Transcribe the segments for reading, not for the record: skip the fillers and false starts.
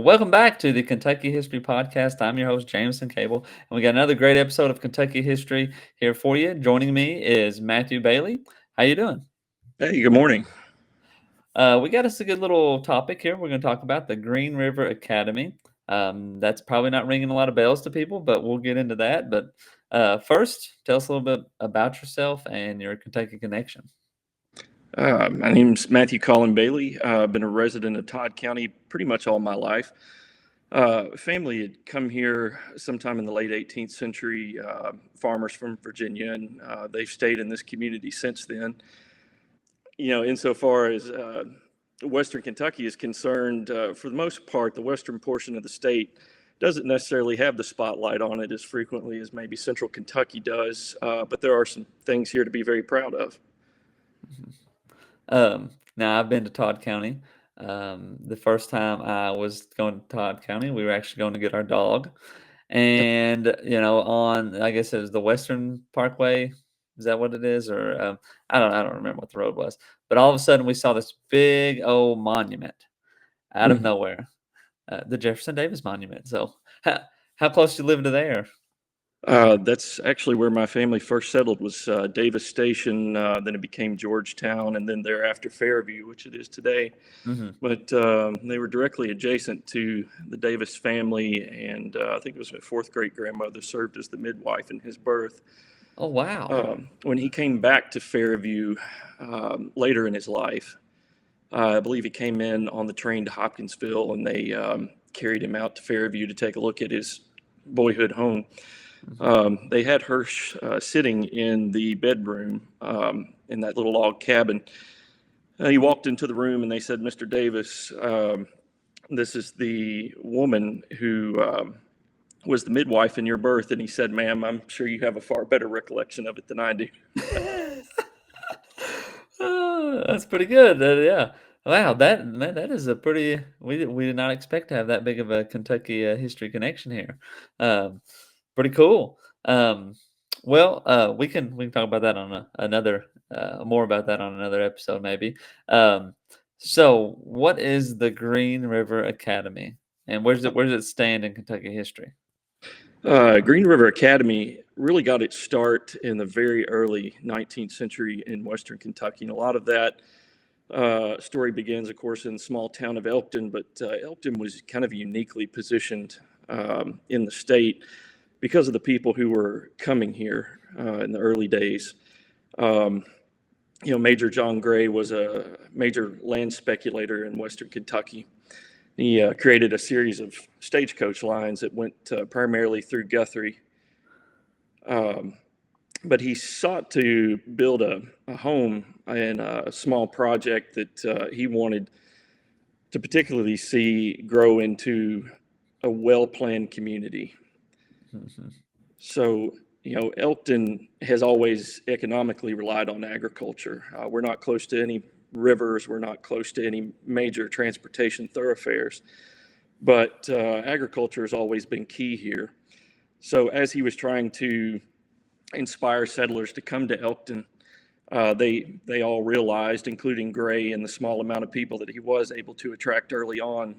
Welcome back to the Kentucky History Podcast. I'm your host, Jameson Cable, and we got another great episode of Kentucky History here for you. Joining me is Matthew Bailey. How you doing? Hey, good morning. We got us a good little topic here. We're going to talk about the Green River Academy. That's probably not ringing a lot of bells to people, but we'll get into that. But first, tell us a little bit about yourself and your Kentucky connection. My name's Matthew Colin Bailey. I've been a resident of Todd County pretty much all my life. Family had come here sometime in the late 18th century, farmers from Virginia, and they've stayed in this community since then. Insofar as Western Kentucky is concerned, for the most part, the western portion of the state doesn't necessarily have the spotlight on it as frequently as maybe Central Kentucky does, but there are some things here to be very proud of. Now, I've been to Todd County. The first time I was going to Todd County, we were actually going to get our dog. And, I guess it was the Western Parkway. Is that what it is? Or I don't remember what the road was. But all of a sudden, we saw this big old monument out of nowhere, the Jefferson Davis Monument. So how close you live to there? That's actually where my family first settled, was Davis Station. Then it became Georgetown, and then thereafter Fairview, which it is today. But they were directly adjacent to the Davis family, and I think it was my fourth great grandmother served as the midwife in his birth. Oh, wow. When he came back to Fairview later in his life, I believe he came in on the train to Hopkinsville, and they carried him out to Fairview to take a look at his boyhood home. They had Hirsch sitting in the bedroom in that little log cabin. He walked into the room and they said, "Mr. Davis, this is the woman who was the midwife in your birth." And he said, "Ma'am, I'm sure you have a far better recollection of it than I do." That's pretty good. Yeah. Wow, that is a pretty. We did not expect to have that big of a Kentucky history connection here. Pretty cool. We can talk about that on another more about that on another episode maybe. So what is the Green River Academy, and where does it stand in Kentucky history? Green River Academy really got its start in the very early 19th century in Western Kentucky, and a lot of that story begins, of course, in the small town of Elkton. But Elkton was kind of uniquely positioned in the state because of the people who were coming here in the early days. Major John Gray was a major land speculator in Western Kentucky. He created a series of stagecoach lines that went primarily through Guthrie. But he sought to build a home and a small project that he wanted to particularly see grow into a well-planned community. So, Elkton has always economically relied on agriculture. We're not close to any rivers. We're not close to any major transportation thoroughfares. But agriculture has always been key here. So as he was trying to inspire settlers to come to Elkton, they all realized, including Gray, and the small amount of people that he was able to attract early on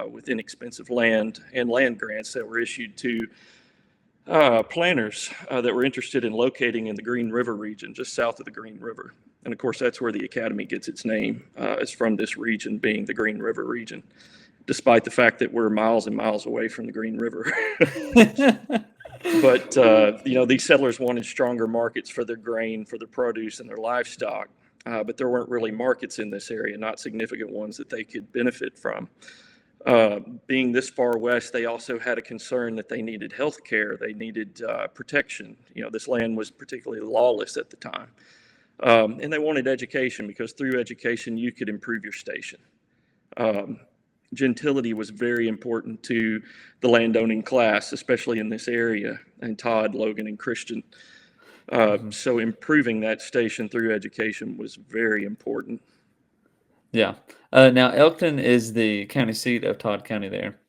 with inexpensive land and land grants that were issued to planners that were interested in locating in the Green River region, just south of the Green River. And of course, that's where the academy gets its name. It's from this region, being the Green River region, despite the fact that we're miles and miles away from the Green River. But, these settlers wanted stronger markets for their grain, for their produce, and their livestock. But there weren't really markets in this area, not significant ones that they could benefit from. Being this far west, they also had a concern that they needed health care. They needed protection. This land was particularly lawless at the time. And they wanted education, because through education, you could improve your station. Gentility was very important to the landowning class, especially in this area, and Todd, Logan, and Christian. So improving that station through education was very important. Yeah. Now, Elkton is the county seat of Todd County there.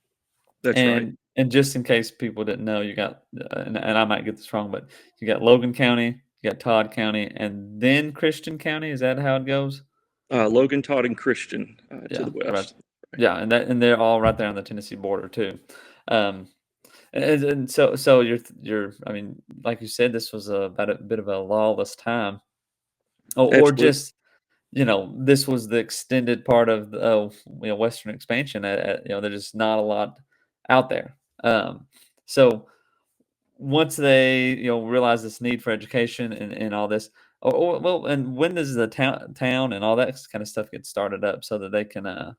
That's right. And just in case people didn't know, you got, and I might get this wrong, but you got Logan County, you got Todd County, and then Christian County. Is that how it goes? Logan, Todd, and Christian to the west. Yeah, and they're all right there on the Tennessee border too. Um, and so you're I mean, like you said, this was about a bit of a lawless time, or Absolutely. just this was the extended part of the Western expansion. There's just not a lot out there. So once they realize this need for education and all this, well, and when does the town and all that kind of stuff get started up so that they can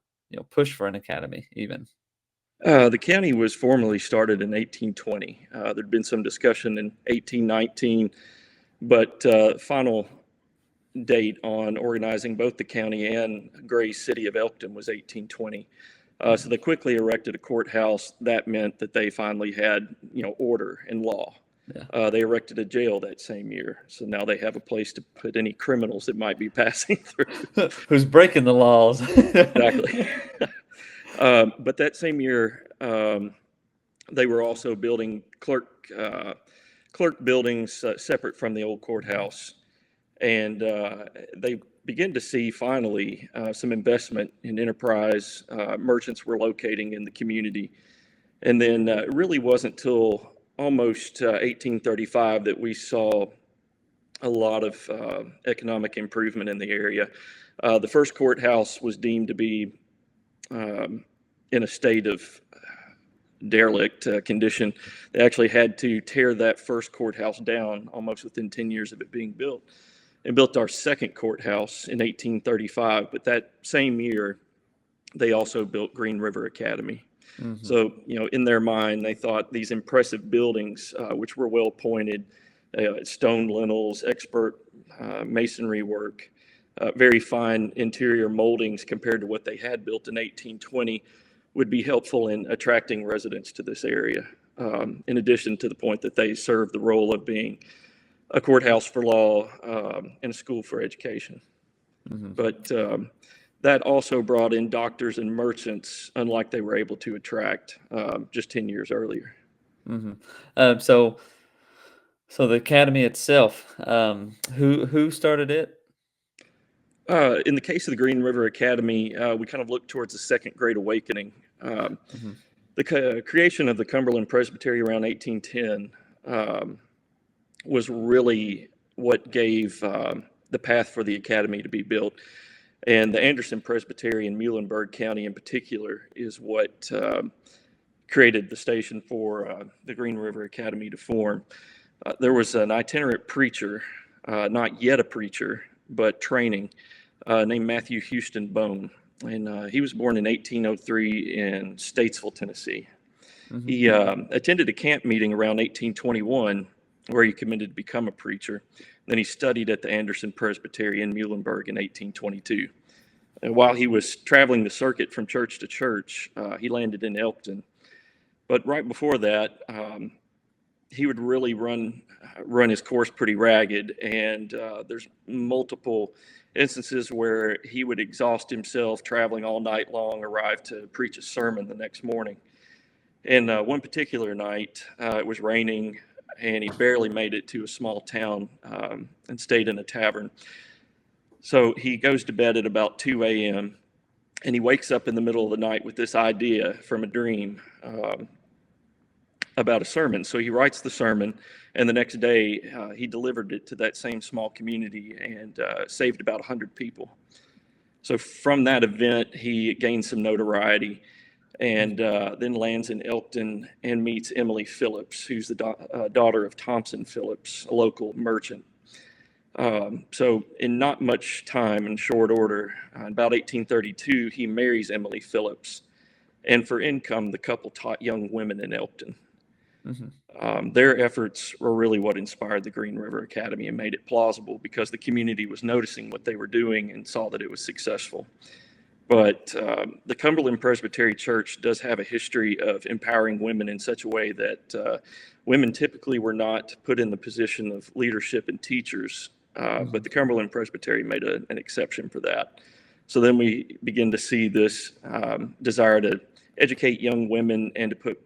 push for an academy even? The county was formally started in 1820. There'd been some discussion in 1819, but final date on organizing both the county and Gray's city of Elkton was 1820. So they quickly erected a courthouse. That meant that they finally had, order and law. Yeah. They erected a jail that same year, so now they have a place to put any criminals that might be passing through. Who's breaking the laws? Exactly. But that same year, they were also building clerk buildings separate from the old courthouse, and they begin to see finally some investment in enterprise. Merchants were locating in the community, and then it really wasn't till almost 1835 that we saw a lot of economic improvement in the area. The first courthouse was deemed to be in a state of derelict condition. They actually had to tear that first courthouse down almost within 10 years of it being built, and built our second courthouse in 1835. But that same year, they also built Green River Academy. Mhm. So, in their mind, they thought these impressive buildings, which were well pointed, stone lintels, expert masonry work, very fine interior moldings compared to what they had built in 1820, would be helpful in attracting residents to this area. In addition to the point that they serve the role of being a courthouse for law and a school for education. Mhm. But that also brought in doctors and merchants, unlike they were able to attract just 10 years earlier. Mhm. So the academy itself, who started it? In the case of the Green River Academy, we kind of look towards the Second Great Awakening. Um, Mhm. the creation of the Cumberland Presbytery around 1810 was really what gave the path for the academy to be built. And the Anderson Presbytery in Muhlenberg County in particular is what created the station for the Green River Academy to form. There was an itinerant preacher, not yet a preacher, but training, named Matthew Houston Bone. And he was born in 1803 in Statesville, Tennessee. Mhm. He attended a camp meeting around 1821 where he committed to become a preacher. Then he studied at the Anderson Presbytery in Muhlenberg in 1822. And while he was traveling the circuit from church to church, he landed in Elkton. But right before that, he would really run his course pretty ragged, and there's multiple instances where he would exhaust himself traveling all night long, arrive to preach a sermon the next morning. And one particular night, it was raining, and he barely made it to a small town and stayed in a tavern. So he goes to bed at about 2 a.m. and he wakes up in the middle of the night with this idea from a dream about a sermon. So he writes the sermon, and the next day he delivered it to that same small community and saved about 100 people. So from that event, he gained some notoriety and then lands in Elkton and meets Emily Phillips, who's the daughter of Thompson Phillips, a local merchant. So in not much time, in short order, in about 1832, he marries Emily Phillips. And for income, the couple taught young women in Elkton. Mhm. Their efforts were really what inspired the Green River Academy and made it plausible because the community was noticing what they were doing and saw that it was successful. But the Cumberland Presbytery Church does have a history of empowering women in such a way that women typically were not put in the position of leadership and teachers, but Mhm. the Cumberland Presbytery made an exception for that. So then we begin to see this desire to educate young women and to put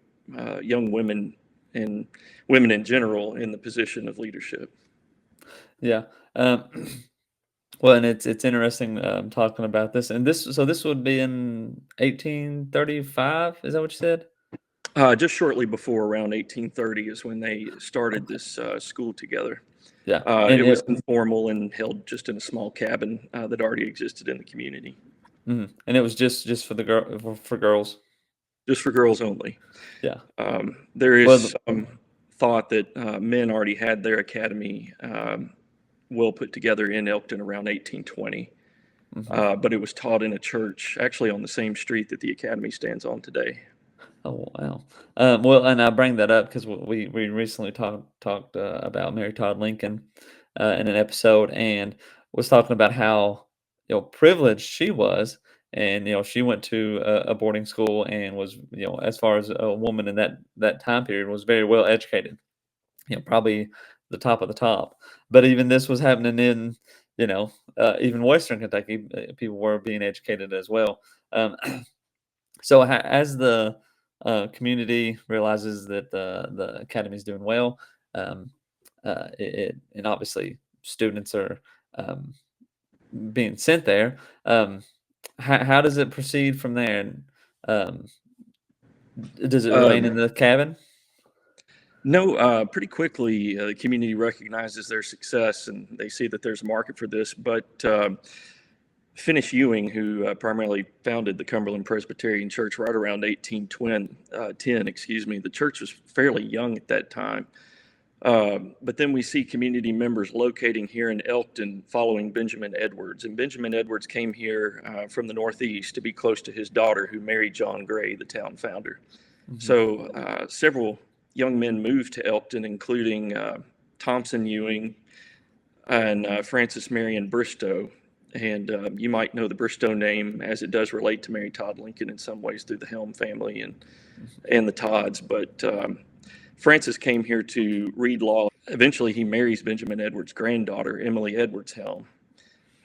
young women and women in general in the position of leadership. Yeah. Well, and it's interesting, talking about this, and this would be in 1835, is that what you said? Just shortly before, around 1830, is when they started Okay. this school together. Yeah, and It was it informal and held just in a small cabin that already existed in the community, and it was just for the for girls? just for girls only. Yeah. There is Well, some thought that men already had their academy well put together in Elkton around 1820, mhm. but it was taught in a church actually on the same street that the academy stands on today. Oh, wow. Well, and I bring that up because we recently talked about Mary Todd Lincoln in an episode, and was talking about how privileged she was, and she went to a boarding school and was as far as a woman in that time period was very well educated. Probably the top of the top. But even this was happening in even Western Kentucky. People were being educated as well. Um, So as the community realizes that the academy is doing well, um, and obviously students are um, being sent there, how does it proceed from there? And um, does it remain Uh, in the cabin? no, pretty quickly the community recognizes their success and they see that there's a market for this. But Finis Ewing, who primarily founded the Cumberland Presbyterian Church right around 1810, excuse me, the church was fairly young at that time. But then we see community members locating here in Elkton following Benjamin Edwards. And Benjamin Edwards came here from the Northeast to be close to his daughter, who married John Gray, the town founder. Hmm. So several young men moved to Elkton, including Thompson Ewing and Francis Marion Bristow. And you might know the Bristow name as it does relate to Mary Todd Lincoln in some ways through the Helm family and the Todds. But Francis came here to read law. Eventually, he marries Benjamin Edwards' granddaughter, Emily Edwards Helm.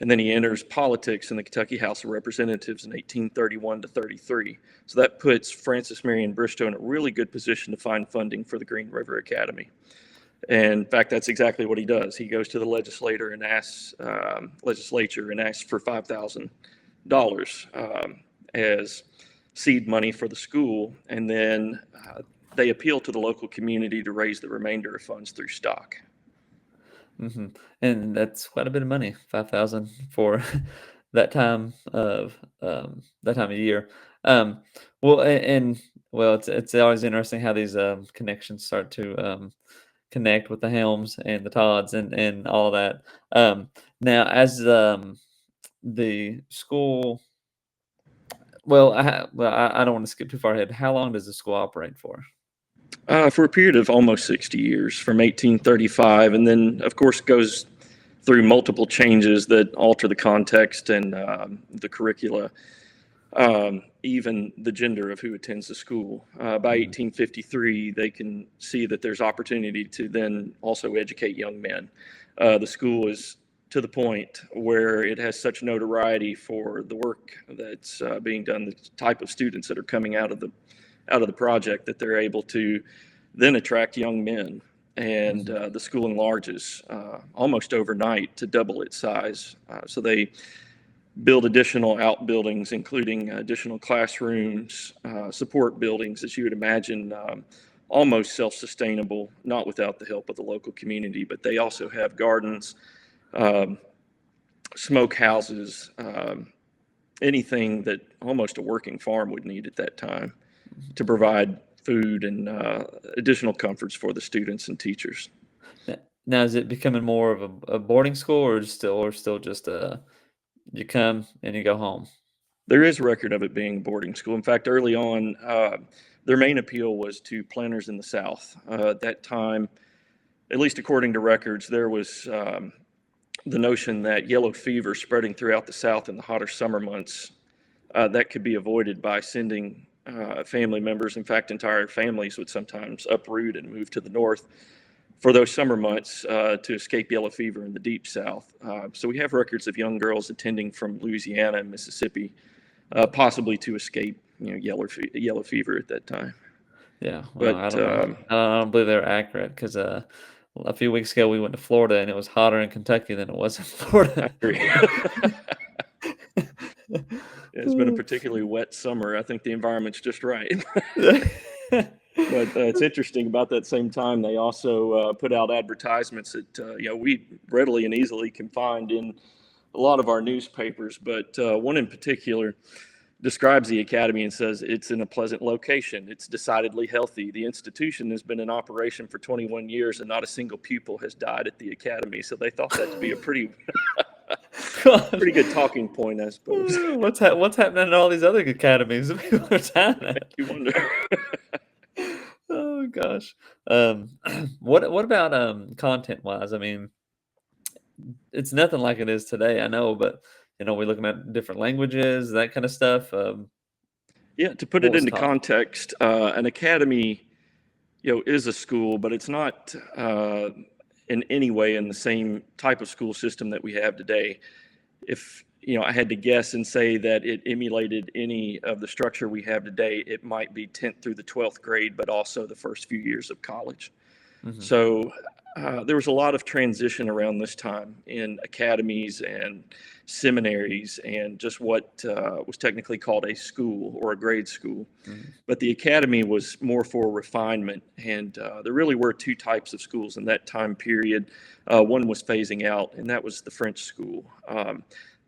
And then he enters politics in the Kentucky House of Representatives in 1831 to 33. So that puts Francis Marion Bristow in a really good position to find funding for the Green River Academy. And in fact, that's exactly what he does. He goes to the legislature and asks for $5,000 as seed money for the school, and then they appeal to the local community to raise the remainder of funds through stock. Hmm. And that's quite a bit of money, 5,000 for that time of year. Um, well, and well, it's always interesting how these connections start to connect with the Helms and the Todds and all that. Now, as the school, I don't want to skip too far ahead. How long does the school operate for? For a period of almost 60 years, from 1835, and then, of course, goes through multiple changes that alter the context and the curricula, even the gender of who attends the school. By Hmm. 1853, they can see that there's opportunity to then also educate young men. The school is to the point where it has such notoriety for the work that's being done, the type of students that are coming out of the project, that they're able to then attract young men. And Hmm. the school enlarges almost overnight to double its size. So they build additional outbuildings, including additional classrooms, support buildings, as you would imagine, almost self-sustainable, not without the help of the local community. But they also have gardens, um, smoke houses, anything that almost a working farm would need at that time to provide food and additional comforts for the students and teachers. Now, is it becoming more of a boarding school, or still just you come and you go home? There is record of it being boarding school. In fact, early on, their main appeal was to planters in the South. At that time, at least according to records, there was the notion that yellow fever spreading throughout the South in the hotter summer months that could be avoided by sending family members. In fact, entire families would sometimes uproot and move to the north for those summer months to escape yellow fever in the deep South. So we have records of young girls attending from Louisiana and Mississippi, possibly to escape, yellow fever at that time. Yeah, well, I But don't know. I don't believe they're accurate because a few weeks ago, we went to Florida, and it was hotter in Kentucky than it was in I Florida. agree. It's been a particularly wet summer. I think the environment's just right. But it's interesting about that same time, they also put out advertisements that we readily and easily can find in a lot of our newspapers. But one in particular describes the academy and says it's in a pleasant location. It's decidedly healthy. The institution has been in operation for 21 years, and not a single pupil has died at the academy. So they thought that to be a pretty God. pretty good talking point, I suppose. What's happening in all these other academies that people are dying at? You wonder. Oh gosh. Um, what about content-wise? I mean, it's nothing like it is today, I know, but we're looking at different languages, that kind of stuff. Yeah, to put What it was into taught? context, an academy, is a school, but it's not in any way in the same type of school system that we have today. If I had to guess and say that it emulated any of the structure we have today, it might be 10th through the 12th grade, but also the first few years of college. Mhm. So there was a lot of transition around this time in academies and seminaries and just what was technically called a school or a grade school. Mhm. But the academy was more for refinement, and there really were two types of schools in that time period. One was phasing out, and that was the French school.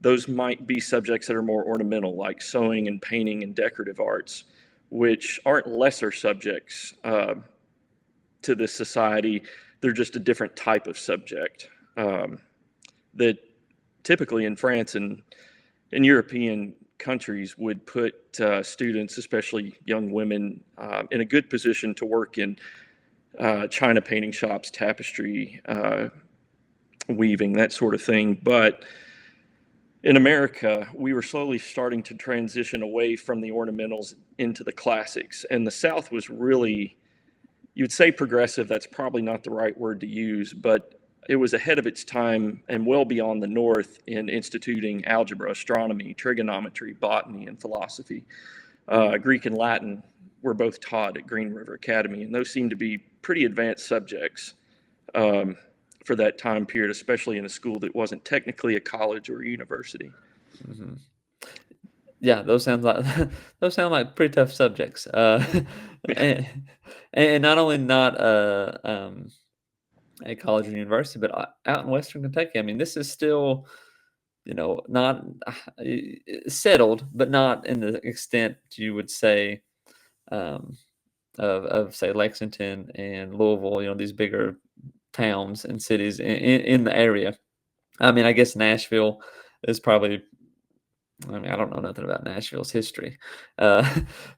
Those might be subjects that are more ornamental, like sewing and painting and decorative arts, which aren't lesser subjects to this society. They're just a different type of subject that typically in France and in European countries would put students, especially young women, in a good position to work in china painting shops, tapestry, weaving, that sort of thing. But in America, we were slowly starting to transition away from the ornamentals into the classics. And the South was really, you'd say progressive, that's probably not the right word to use, but it was ahead of its time and well beyond the North in instituting algebra, astronomy, trigonometry, botany, and philosophy. Greek and Latin were both taught at Green River Academy, and those seem to be pretty advanced subjects for that time period, especially in a school that wasn't technically a college or a university. Mhm. Yeah, those sounds like those sound like pretty tough subjects. And, and not only not a college or university, but out in Western Kentucky. I mean, this is still not settled, but not in the extent you would say um, of say Lexington and Louisville. These bigger towns and cities in the area. I mean, I guess Nashville is probably. I mean, I don't know nothing about Nashville's history, uh,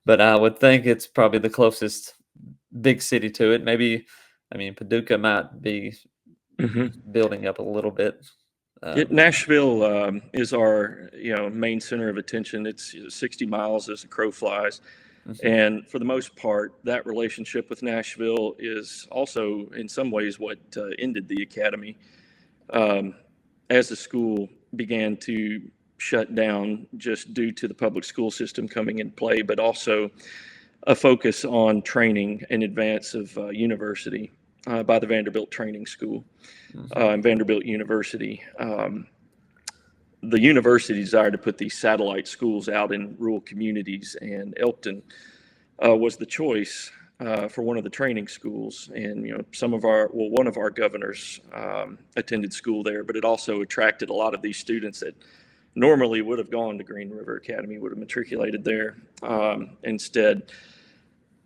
but I would think it's probably the closest big city to it. Maybe, I mean, Paducah might be Mm-hmm. building up a little bit. Nashville is our main center of attention. It's 60 miles as the crow flies, Mhm, and for the most part, that relationship with Nashville is also in some ways what ended the academy um, as the school began to shut down just due to the public school system coming in play, but also a focus on training in advance of university by the Vanderbilt Training School mhm, and Vanderbilt University. The university desired to put these satellite schools out in rural communities, and Elkton was the choice for one of the training schools. And one of our governors attended school there, but it also attracted a lot of these students that normally would have gone to Green River Academy, would have matriculated there. Instead,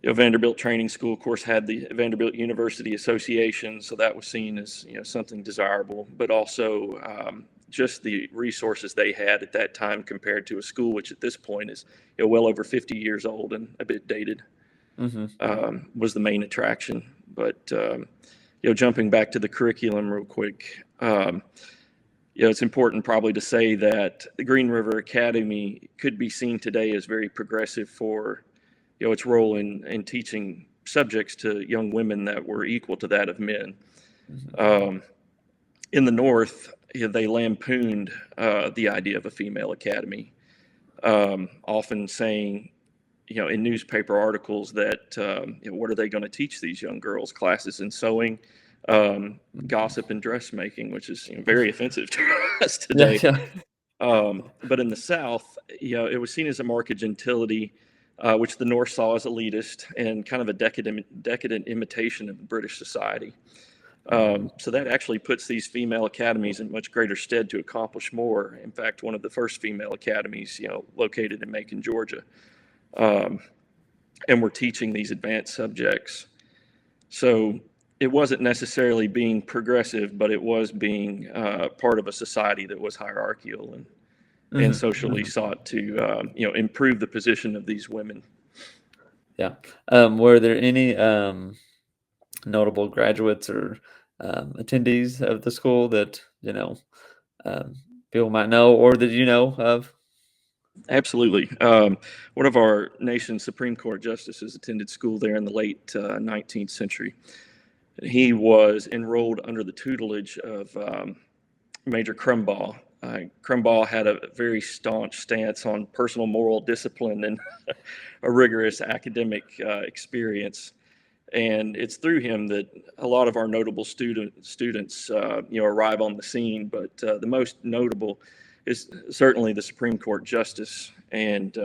Vanderbilt Training School, of course, had the Vanderbilt University Association, so that was seen as something desirable, but also just the resources they had at that time compared to a school which at this point is well over 50 years old and a bit dated, mhm, was the main attraction. But jumping back to the curriculum real quick, it's important probably to say that the Green River Academy could be seen today as very progressive for its role in teaching subjects to young women that were equal to that of men. mhm, Um, in the North, they lampooned the idea of a female academy, often saying, in newspaper articles that what are they going to teach these young girls? Classes in sewing, gossip and dressmaking, which is very offensive to us Yeah, today. yeah. But in the South, it was seen as a mark of gentility, which the North saw as elitist and kind of a decadent imitation of British society. Mhm. So that actually puts these female academies in much greater stead to accomplish more. In fact, one of the first female academies, located in Macon, Georgia, um, and we're teaching these advanced subjects. So it wasn't necessarily being progressive, but it was being part of a society that was hierarchical and Mhm, socially mhm. sought to, improve the position of these women. Yeah. Were there any, notable graduates or, attendees of the school that, um, people might know or that you know of? Absolutely. One of our nation's Supreme Court justices attended school there in the late 19th century. He was enrolled under the tutelage of Major Crumbaugh. Crumbaugh had a very staunch stance on personal moral discipline and a rigorous academic experience. And it's through him that a lot of our notable students, arrive on the scene. But the most notable is certainly the Supreme Court justice, and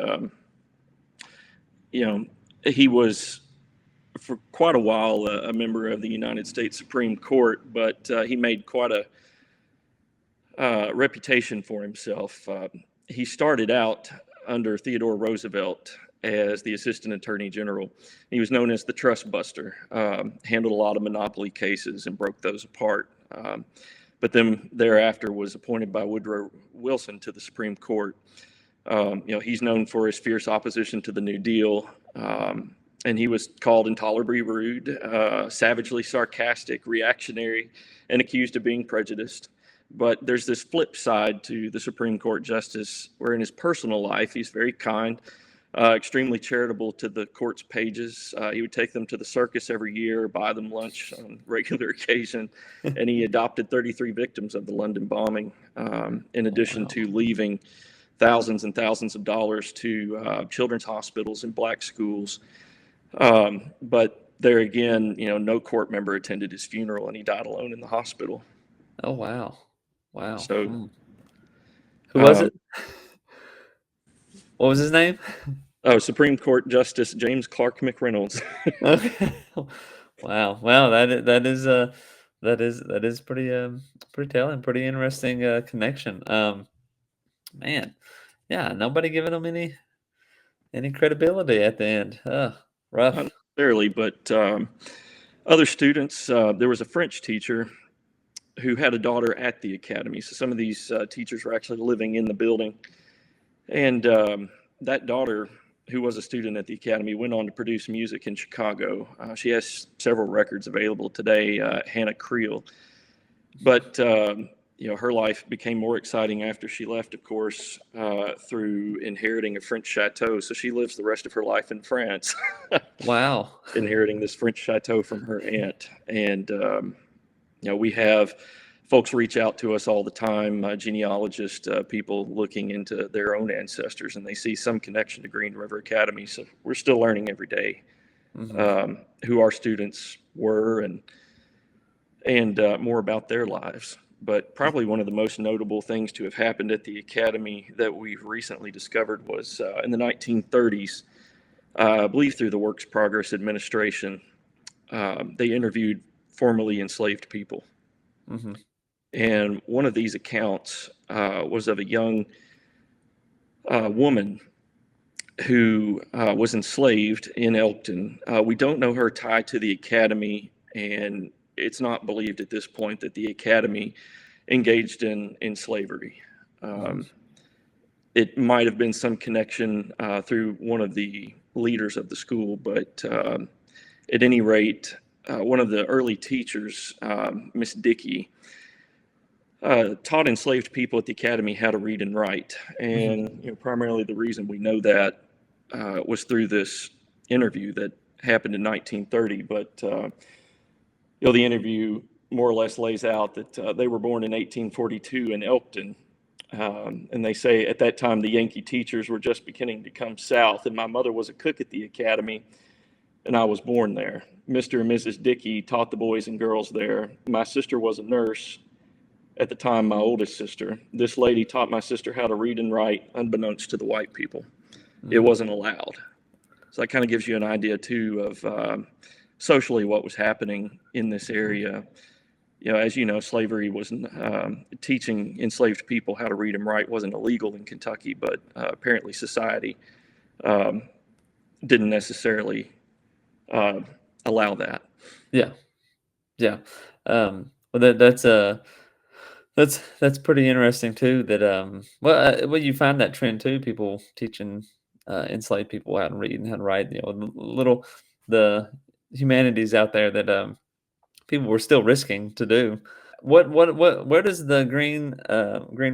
you know, he was for quite a while a member of the United States Supreme Court, but he made quite a reputation for himself. He started out under Theodore Roosevelt as the Assistant Attorney General. He was known as the Trust Buster, handled a lot of monopoly cases and broke those apart. But then thereafter was appointed by Woodrow Wilson to the Supreme Court. He's known for his fierce opposition to the New Deal, and he was called intolerably rude, savagely sarcastic, reactionary, and accused of being prejudiced. But there's this flip side to the Supreme Court justice, where in his personal life, he's very kind, extremely charitable to the court's pages. He would take them to the circus every year, buy them lunch on regular occasion, and he adopted 33 victims of the London bombing, in Oh, addition wow. to leaving thousands and thousands of dollars to children's hospitals and black schools. But there again, no court member attended his funeral, and he died alone in the hospital. Oh, wow. Wow. So, Hmm. Who was um, it? What was his name? Supreme Court Justice James Clark McReynolds. Okay. Wow. Wow, that is pretty, pretty telling, pretty interesting, connection. Man, yeah, nobody giving him any credibility at the end. Ugh, Not rough. necessarily, but other students. There was a French teacher who had a daughter at the academy. So some of these teachers were actually living in the building. And that daughter, who was a student at the academy, went on to produce music in Chicago. She has several records available today, Hannah Creel. But her life became more exciting after she left, of course, through inheriting a French chateau. So she lives the rest of her life in France, Wow. inheriting this French chateau from her aunt. And we have folks reach out to us all the time, genealogists, people looking into their own ancestors, and they see some connection to Green River Academy. So we're still learning every day, Mhm. who our students were and more about their lives. But probably one of the most notable things to have happened at the academy that we've recently discovered was in the 1930s, I believe through the Works Progress Administration, they interviewed formerly enslaved people. Mhm. And one of these accounts was of a young woman who was enslaved in Elkton. We don't know her tie to the academy, and it's not believed at this point that the academy engaged in slavery. Mhm. Um, it might have been some connection through one of the leaders of the school, but at any rate, one of the early teachers, Miss Dickey, taught enslaved people at the academy how to read and write. Mhm. And primarily the reason we know that was through this interview that happened in 1930. But the interview more or less lays out that they were born in 1842 in Elkton. And they say at that time the Yankee teachers were just beginning to come south, and my mother was a cook at the academy. and I was born there. Mr. and Mrs. Dickey taught the boys and girls there. My sister was a nurse at the time, my oldest sister. This lady taught my sister how to read and write, unbeknownst to the white people. It Mm. wasn't allowed. So that kind of gives you an idea, too, of socially what was happening in this area. As you know, slavery wasn't teaching enslaved people how to read and write wasn't illegal in Kentucky, but apparently society um, didn't necessarily uh, allow that. Yeah, yeah. Well, that's pretty interesting too. That well, you find that trend too. People teaching enslaved people how to read and how to write. The humanities out there that people were still risking to do. Where does the Green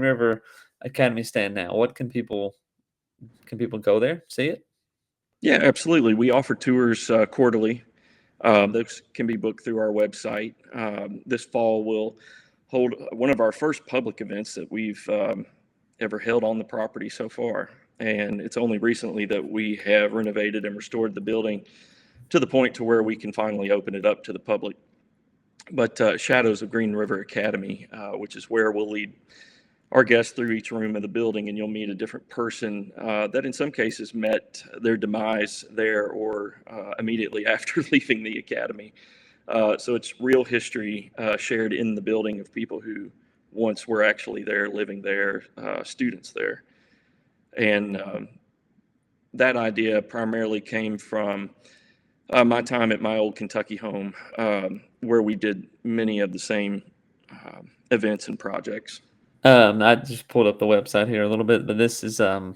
River Academy stand now? What can people go there, see it? Yeah, absolutely. We offer tours quarterly. Those can be booked through our website. This fall, we'll hold one of our first public events that we've ever held on the property so far. And it's only recently that we have renovated and restored the building to the point to where we can finally open it up to the public. But Shadows of Green River Academy, which is where we'll lead our guests through each room of the building, and you'll meet a different person that in some cases met their demise there or immediately after leaving the academy. So it's real history shared in the building of people who once were actually there, living there, students there. And that idea primarily came from my time at my old Kentucky home, where we did many of the same events and projects. I just pulled up the website here a little bit, but this is so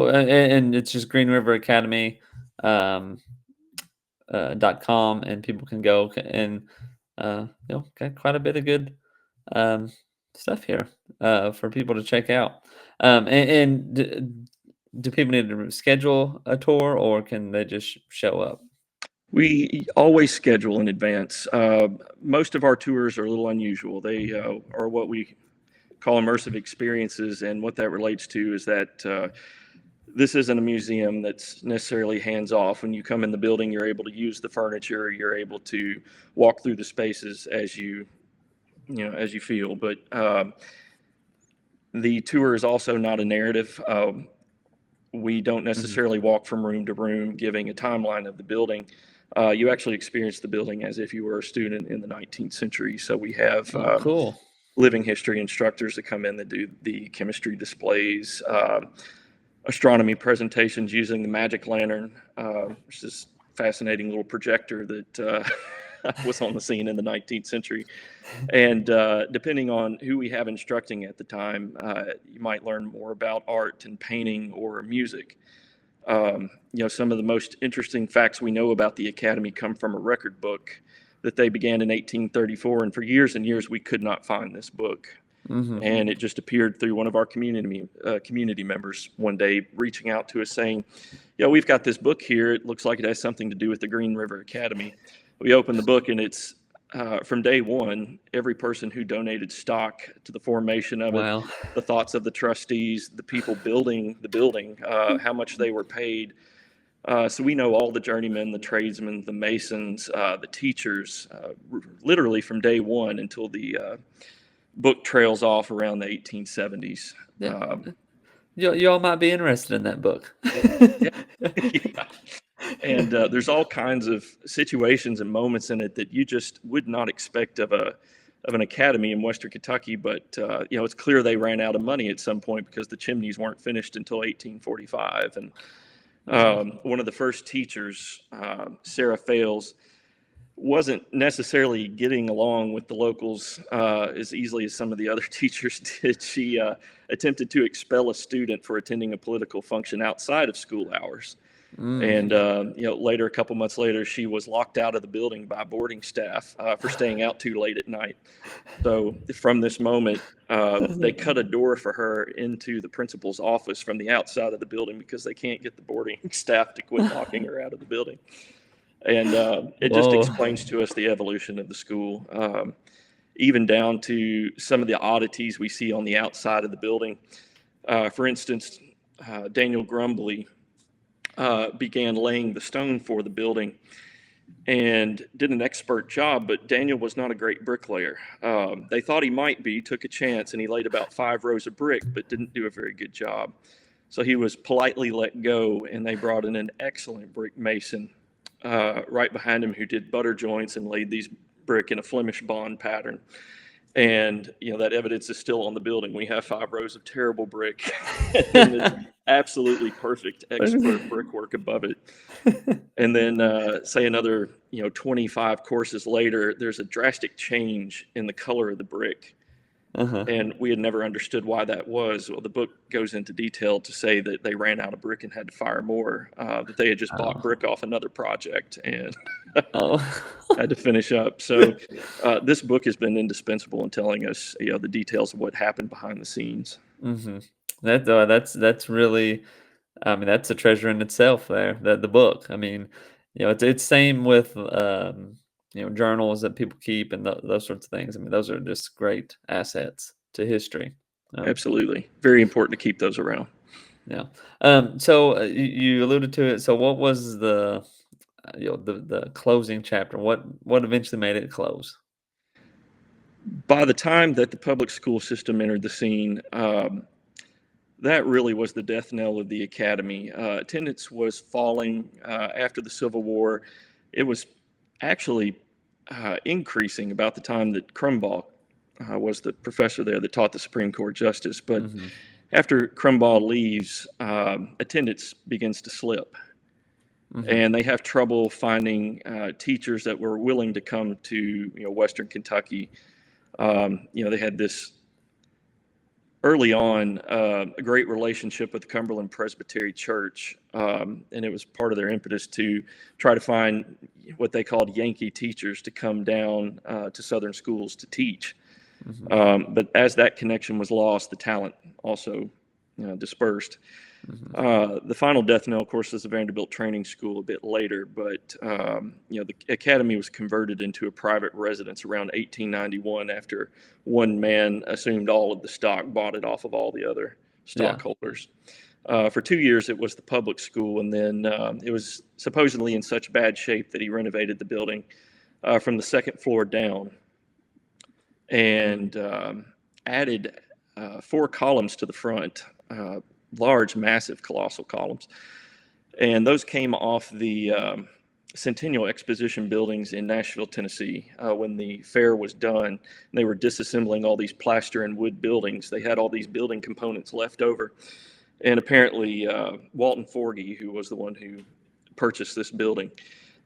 and it's just Green River Academy um, .com, and people can go and got quite a bit of good um, stuff here for people to check out. Do people need to schedule a tour, or can they just show up? We always schedule in advance. Most of our tours are a little unusual. They are what we call immersive experiences, and what that relates to is that this isn't a museum that's necessarily hands off. When you come in the building, you're able to use the furniture, you're able to walk through the spaces as you feel. But the tour is also not a narrative. We don't Mhm. necessarily walk from room to room giving a timeline of the building. You actually experience the building as if you were a student in the 19th century. So we have Oh, cool. living history instructors that come in that do the chemistry displays, astronomy presentations using the magic lantern, which is a fascinating little projector that was on the scene in the 19th century. And depending on who we have instructing at the time, you might learn more about art and painting or music. Some of the most interesting facts we know about the Academy come from a record book that they began in 1834. And for years and years, we could not find this book. Mhm. And it just appeared through one of our community members one day reaching out to us saying, "Yeah, we've got this book here. It looks like it has something to do with the Green River Academy." We opened the book, and it's from day one, every person who donated stock to the formation of it, Wow. the thoughts of the trustees, the people building the building, how much they were paid. So we know all the journeymen, the tradesmen, the masons, the teachers, literally from day one until the book trails off around the 1870s. Yeah. Y'all might be interested in that book. Yeah, yeah. And there's all kinds of situations and moments in it that you just would not expect of an academy in Western Kentucky. But it's clear they ran out of money at some point because the chimneys weren't finished until 1845. And Wow. one of the first teachers, Sarah Fales, wasn't necessarily getting along with the locals as easily as some of the other teachers did. She attempted to expel a student for attending a political function outside of school hours. Mm. And later, a couple months later, she was locked out of the building by boarding staff for staying out too late at night. So from this moment, they cut a door for her into the principal's office from the outside of the building because they can't get the boarding staff to quit locking her out of the building. And it just Whoa. explains to us the evolution of the school, even down to some of the oddities we see on the outside of the building. For instance, Daniel Grumbly began laying the stone for the building and did an expert job, but Daniel was not a great bricklayer. They thought he might be, took a chance, and he laid about 5 rows of brick, but didn't do a very good job. So he was politely let go, and they brought in an excellent brick mason right behind him who did butter joints and laid these brick in a Flemish bond pattern. And that evidence is still on the building. We have 5 rows of terrible brick and this absolutely perfect expert brickwork above it. And then say another 25 courses later, there's a drastic change in the color of the brick. Uh-huh. And we had never understood why that was. Well, the book goes into detail to say that they ran out of brick and had to fire more, that they had just bought brick off another project and Oh. had to finish up. So this book has been indispensable in telling us the details of what happened behind the scenes. Mm-hmm. That's really, I mean, that's a treasure in itself there, the book. I mean, it's same with journals that people keep and those sorts of things. I mean, those are just great assets to history. Absolutely. Very important to keep those around. Yeah. So you alluded to it. So what was the closing chapter? What eventually made it close? By the time that the public school system entered the scene, that really was the death knell of the academy. Attendance was falling after the Civil War. It was actually increasing about the time that Crumbaugh was the professor there that taught the Supreme Court justice. But Mm-hmm. after Crumbaugh leaves, attendance begins to slip. Mm-hmm. And they have trouble finding teachers that were willing to come to Western Kentucky. They had this early on a great relationship with the Cumberland Presbytery Church, and it was part of their impetus to try to find what they called Yankee teachers to come down to Southern schools to teach. Mm-hmm. But as that connection was lost, the talent also dispersed. Mm-hmm. The final death knell, of course, is the Vanderbilt Training School a bit later, but the academy was converted into a private residence around 1891 after one man assumed all of the stock, bought it off of all the other Yeah. stockholders. For 2 years, it was the public school, and then it was supposedly in such bad shape that he renovated the building from the second floor down and added 4 columns to the front. Large, massive, colossal columns. And those came off the Centennial Exposition buildings in Nashville, Tennessee. When the fair was done, they were disassembling all these plaster and wood buildings. They had all these building components left over. And apparently, Walton Forgey, who was the one who purchased this building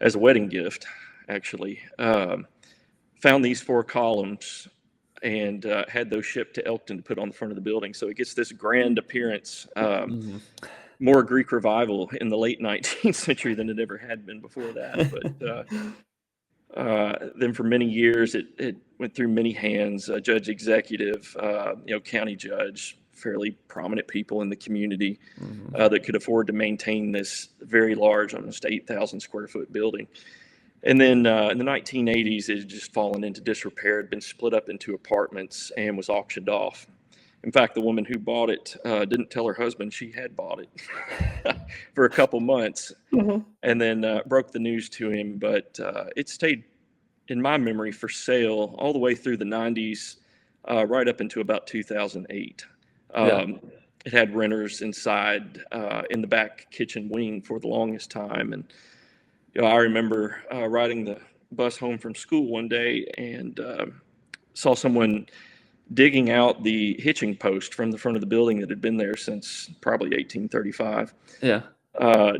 as a wedding gift, actually, found these 4 columns and had those shipped to Elkton to put on the front of the building. So it gets this grand appearance, Mm-hmm. more Greek revival in the late 19th century than it ever had been before that. But then for many years, it went through many hands, judge executive, county judge, fairly prominent people in the community Mm-hmm. that could afford to maintain this very large, almost 8,000 square foot building. And then in the 1980s, it had just fallen into disrepair, had been split up into apartments, and was auctioned off. In fact, the woman who bought it didn't tell her husband she had bought it for a couple months, and then broke the news to him. But it stayed, in my memory, for sale all the way through the 90s, right up into about 2008. Yeah. It had renters inside in the back kitchen wing for the longest time. And I remember riding the bus home from school one day and saw someone digging out the hitching post from the front of the building that had been there since probably 1835. Yeah.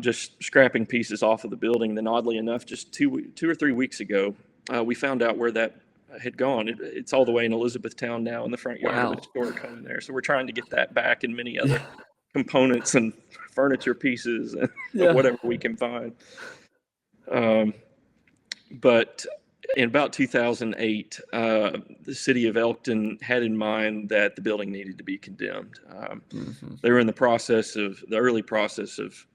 Just scrapping pieces off of the building. Then, oddly enough, just 2 or 3 weeks ago, we found out where that had gone. It's all the way in Elizabethtown now in the front yard of a Wow. historic home there. So we're trying to get that back and many other components and furniture pieces and Yeah. whatever we can find. But in about 2008, the city of Elkton had in mind that the building needed to be condemned. Mm-hmm. They were in the early process of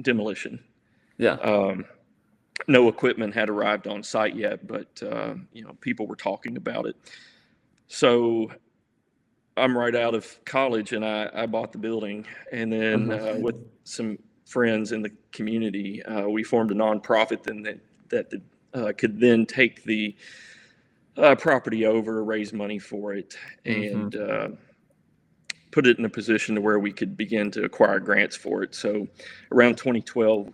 demolition. Yeah. No equipment had arrived on site yet, but people were talking about it. So I'm right out of college, and I bought the building, and then Uh-huh. with some friends in the community, we formed a nonprofit that could then take the property over, raise money for it, and put it in a position to where we could begin to acquire grants for it. So around 2012,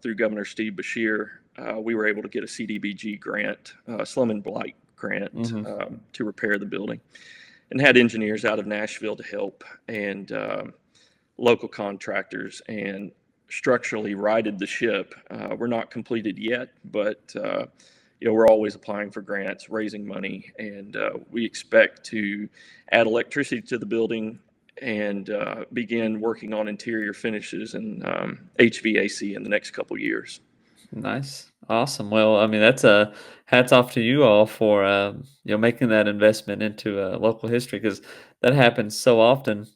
through Governor Steve Beshear, we were able to get a CDBG grant, slum and blight grant, to repair the building, and had engineers out of Nashville to help, and local contractors, and structurally righted the ship. We're not completed yet, but we're always applying for grants, raising money, and we expect to add electricity to the building and begin working on interior finishes and HVAC in the next couple years. Nice. Awesome. Well, I mean, that's a hats off to you all for making that investment into local history, because that happens so often,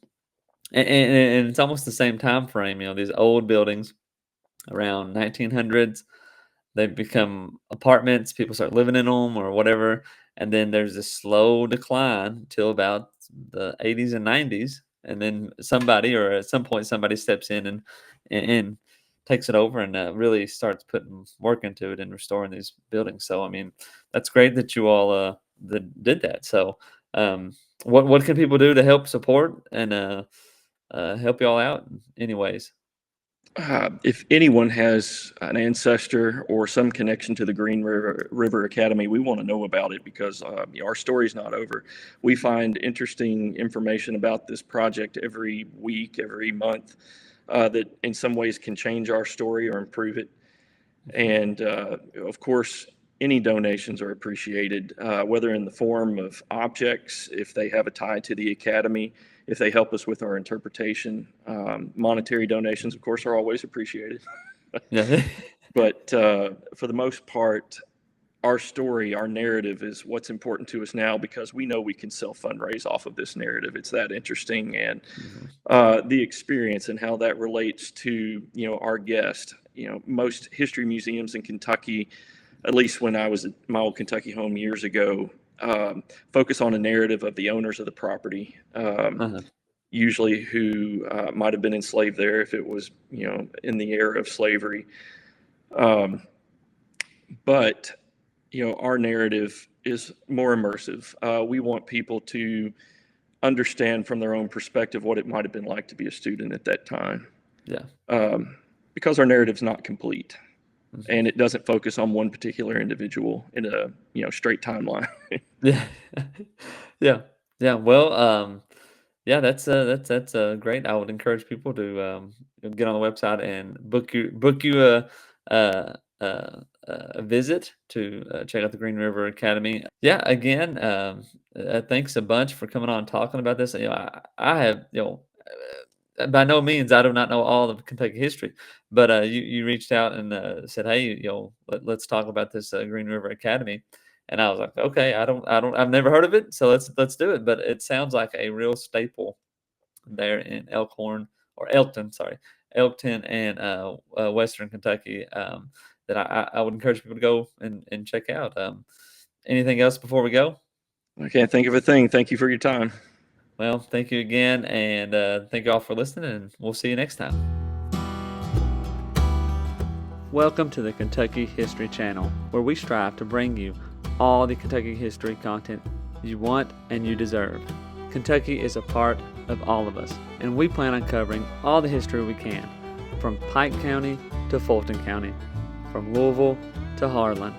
and it's almost the same time frame. These old buildings around 1900s, they become apartments. People start living in them or whatever, and then there's this slow decline till about the 80s and 90s, and then somebody, or at some point somebody, steps in and takes it over and really starts putting work into it and restoring these buildings. So I mean, that's great that you all did that. So what can people do to help support and help you all out in any ways? If anyone has an ancestor or some connection to the Green River Academy, we want to know about it, because our story's not over. We find interesting information about this project every week, every month, that in some ways can change our story or improve it. And of course, any donations are appreciated, whether in the form of objects, if they have a tie to the Academy, if they help us with our interpretation. Monetary donations, of course, are always appreciated. Yeah. But for the most part, our story, our narrative is what's important to us now, because we know we can self-fundraise off of this narrative. It's that interesting. And the experience and how that relates to, our guest. Most history museums in Kentucky, at least when I was at my old Kentucky home years ago, focus on a narrative of the owners of the property, usually who might have been enslaved there if it was, in the era of slavery. But our narrative is more immersive. We want people to understand from their own perspective what it might have been like to be a student at that time. Yeah. Because our narrative's not complete. And it doesn't focus on one particular individual in a straight timeline. Yeah. Yeah. Yeah. Well, yeah, that's great. I would encourage people to get on the website and book you a visit to check out the Green River Academy. Yeah. Again, thanks a bunch for coming on and talking about this. I have by no means, I do not know all of Kentucky history, but you reached out and said, "Hey, let's talk about this Green River Academy," and I was like, "Okay, I've never heard of it, so let's do it." But it sounds like a real staple there in Elkton, sorry, Elkton and Western Kentucky, that I would encourage people to go and check out. Anything else before we go? I can't think of a thing. Thank you for your time. Well, thank you again, and thank you all for listening, and we'll see you next time. Welcome to the Kentucky History Channel, where we strive to bring you all the Kentucky history content you want and you deserve. Kentucky is a part of all of us, and we plan on covering all the history we can, from Pike County to Fulton County, from Louisville to Harlan.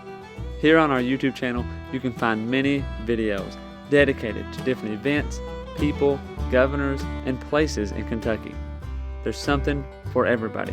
Here on our YouTube channel, you can find many videos dedicated to different events, people, governors, and places in Kentucky. There's something for everybody.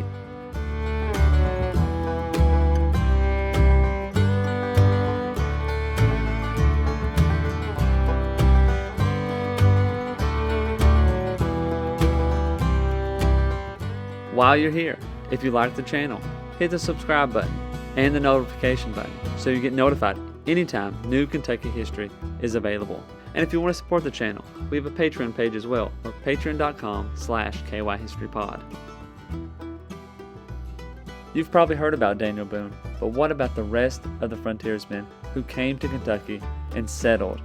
While you're here, if you like the channel, hit the subscribe button and the notification button so you get notified anytime new Kentucky history is available. And if you want to support the channel, we have a Patreon page as well, or patreon.com/KYHistoryPod. You've probably heard about Daniel Boone, but what about the rest of the frontiersmen who came to Kentucky and settled?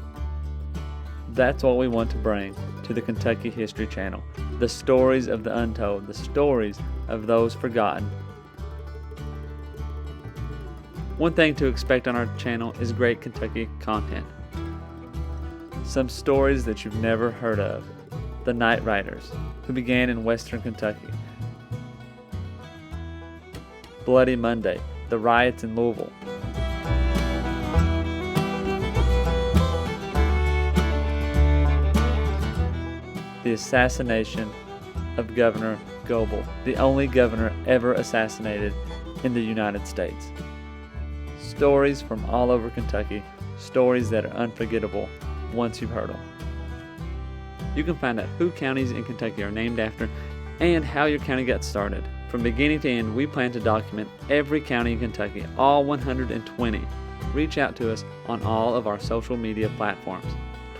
That's what we want to bring to the Kentucky History Channel. The stories of the untold, the stories of those forgotten. One thing to expect on our channel is great Kentucky content. Some stories that you've never heard of. The Night Riders, who began in western Kentucky. Bloody Monday, the riots in Louisville. The assassination of Governor Goebel, the only governor ever assassinated in the United States. Stories from all over Kentucky, stories that are unforgettable once you've heard them. You can find out who counties in Kentucky are named after and how your county got started. From beginning to end, we plan to document every county in Kentucky, all 120. Reach out to us on all of our social media platforms,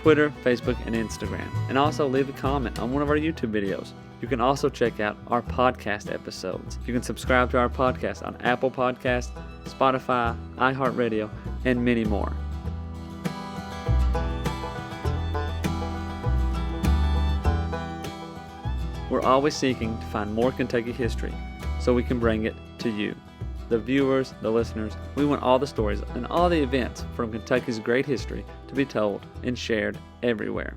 Twitter, Facebook, and Instagram, and also leave a comment on one of our YouTube videos. You can also check out our podcast episodes. You can subscribe to our podcast on Apple Podcasts, Spotify, iHeartRadio, and many more. We're always seeking to find more Kentucky history so we can bring it to you, the viewers, the listeners. We want all the stories and all the events from Kentucky's great history to be told and shared everywhere.